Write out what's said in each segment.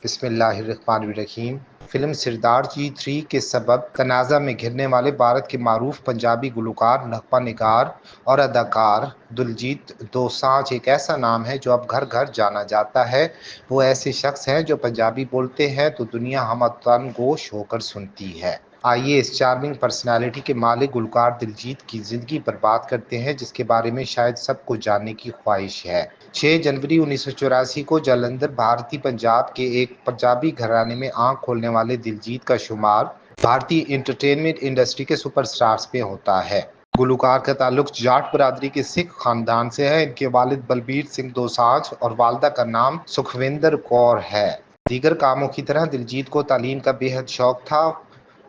بسم اللہ الرحمن الرحیم۔ فلم سردار جی 3 کے سبب تنازع میں گھرنے والے بھارت کے معروف پنجابی گلوکار، نغمہ نگار اور اداکار دلجیت دوسانجھ ایک ایسا نام ہے جو اب گھر گھر جانا جاتا ہے۔ وہ ایسے شخص ہیں جو پنجابی بولتے ہیں تو دنیا ہم وطن گوش ہو کر سنتی ہے۔ آئیے اس چارمنگ پرسنالٹی کے مالک گلوکار دلجیت کی زندگی پر بات کرتے ہیں، جس کے بارے میں شاید سب کو جاننے کی خواہش ہے۔ 6 جنوری 1984 کو جلندھر، بھارتی پنجاب کے ایک پنجابی گھرانے میں آنکھ کھولنے والے دلجیت کا شمار بھارتی انٹرٹینمنٹ انڈسٹری کے سپر سٹارز میں ہوتا ہے۔ گلوکار کا تعلق جاٹ برادری کے سکھ خاندان سے ہے۔ ان کے والد بلبیر سنگھ دوسانجھ اور والدہ کا نام سکھویندر کور ہے۔ دیگر کاموں کی طرح دلجیت کو تعلیم کا بے حد شوق تھا۔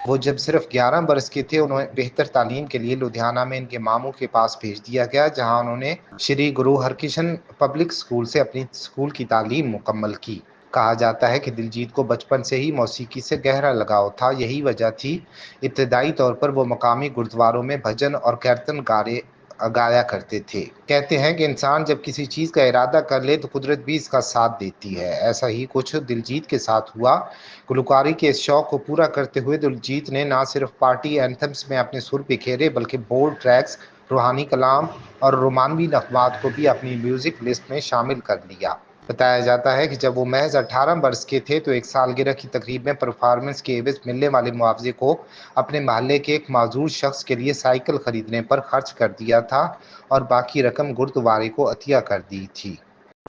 وہ جب صرف 11 برس کے تھے، انہیں بہتر تعلیم کے لیے لدھیانہ میں ان کے ماموں کے پاس بھیج دیا گیا، جہاں انہوں نے شری گرو ہرکرشن پبلک اسکول سے اپنی اسکول کی تعلیم مکمل کی۔ کہا جاتا ہے کہ دلجیت کو بچپن سے ہی موسیقی سے گہرا لگاؤ تھا، یہی وجہ تھی ابتدائی طور پر وہ مقامی گردواروں میں بھجن اور کیرتن گایا کرتے تھے۔ کہتے ہیں کہ انسان جب کسی چیز کا ارادہ کر لے تو قدرت بھی اس کا ساتھ دیتی ہے۔ ایسا ہی کچھ دلجیت کے ساتھ ہوا۔ گلوکاری کے اس شوق کو پورا کرتے ہوئے دلجیت نے نہ صرف پارٹی اینتھمز میں اپنے سر بکھیرے، بلکہ بولڈ ٹریکس، روحانی کلام اور رومانوی نغمات کو بھی اپنی میوزک لسٹ میں شامل کر لیا۔ بتایا جاتا ہے کہ جب وہ محض 18 برس کے تھے تو ایک سالگرہ کی تقریب میں پرفارمنس کے عوض ملنے والے معاوضے کو اپنے محلے کے ایک معذور شخص کے لیے سائیکل خریدنے پر خرچ کر دیا تھا اور باقی رقم گردوارے کو عطیہ کر دی تھی۔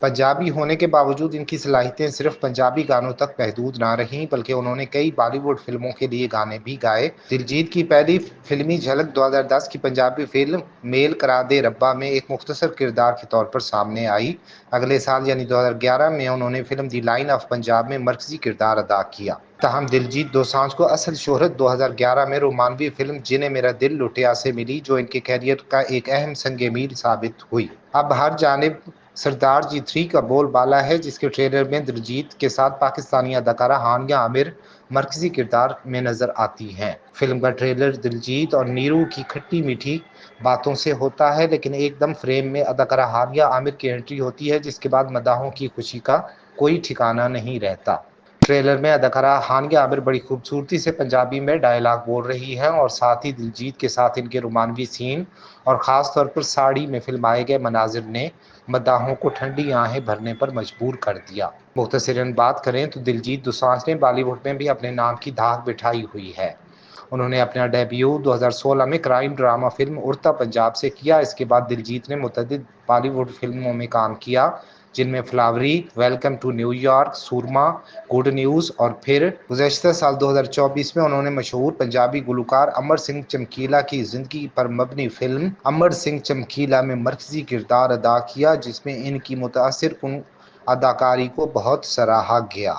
پنجابی ہونے کے باوجود ان کی صلاحیتیں صرف پنجابی گانوں تک محدود نہ رہیں، بلکہ انہوں نے کئی بالی ووڈ فلموں کے لیے گانے بھی گائے۔ دلجیت کی پہلی فلمی جھلک 2010 کی پنجابی فلم میل کرا دے ربا میں ایک مختصر کردار کے طور پر سامنے آئی۔ اگلے سال یعنی 2011 میں انہوں نے film the line of Punjab میں مرکزی کردار ادا کیا۔ تاہم دلجیت دوسانجھ کو اصل شہرت 2011 میں رومانوی فلم جنہیں میرا دل لٹیا سے ملی، جو ان کے کیریئر کا ایک اہم سنگ میل ثابت ہوئی۔ اب ہر جانب سردار جی 3 کا بول بالا ہے، جس کے ٹریلر میں دلجیت کے ساتھ پاکستانی اداکارہ ہانیہ عامر مرکزی کردار میں نظر آتی ہیں۔ فلم کا ٹریلر دلجیت اور نیرو کی کھٹی میٹھی باتوں سے ہوتا ہے، لیکن ایک دم فریم میں اداکارہ ہانیہ عامر کی انٹری ہوتی ہے، جس کے بعد مداحوں کی خوشی کا کوئی ٹھکانہ نہیں رہتا۔ ٹریلر میں اداکارہ ہانیہ عامر بڑی خوبصورتی سے پنجابی میں ڈائیلاگ بول رہی ہیں اور ساتھ ہی دلجیت کے ساتھ ان کے رومانوی سین اور خاص طور پر ساڑی میں فلمائے گئے مناظر نے مداحوں کو ٹھنڈی آہیں بھرنے پر مجبور کر دیا۔ مختصراً بات کریں تو دلجیت دوسانجھ نے بالی ووڈ میں بھی اپنے نام کی دھاک بٹھائی ہوئی ہے۔ انہوں نے اپنا ڈیبیو 2016 میں کرائم ڈرامہ فلم اڑتا پنجاب سے کیا۔ اس کے بعد دلجیت نے متعدد بالی ووڈ فلموں میں کام کیا، جن میں flowery, welcome to New York, Soorma, good news اور پھر گزشتہ سال 2024 میں انہوں نے مشہور پنجابی گلوکار امر سنگھ چمکیلا کی زندگی پر مبنی فلم امر سنگھ چمکیلا میں مرکزی کردار ادا کیا، جس میں ان کی متاثر کن اداکاری کو بہت سراہا گیا۔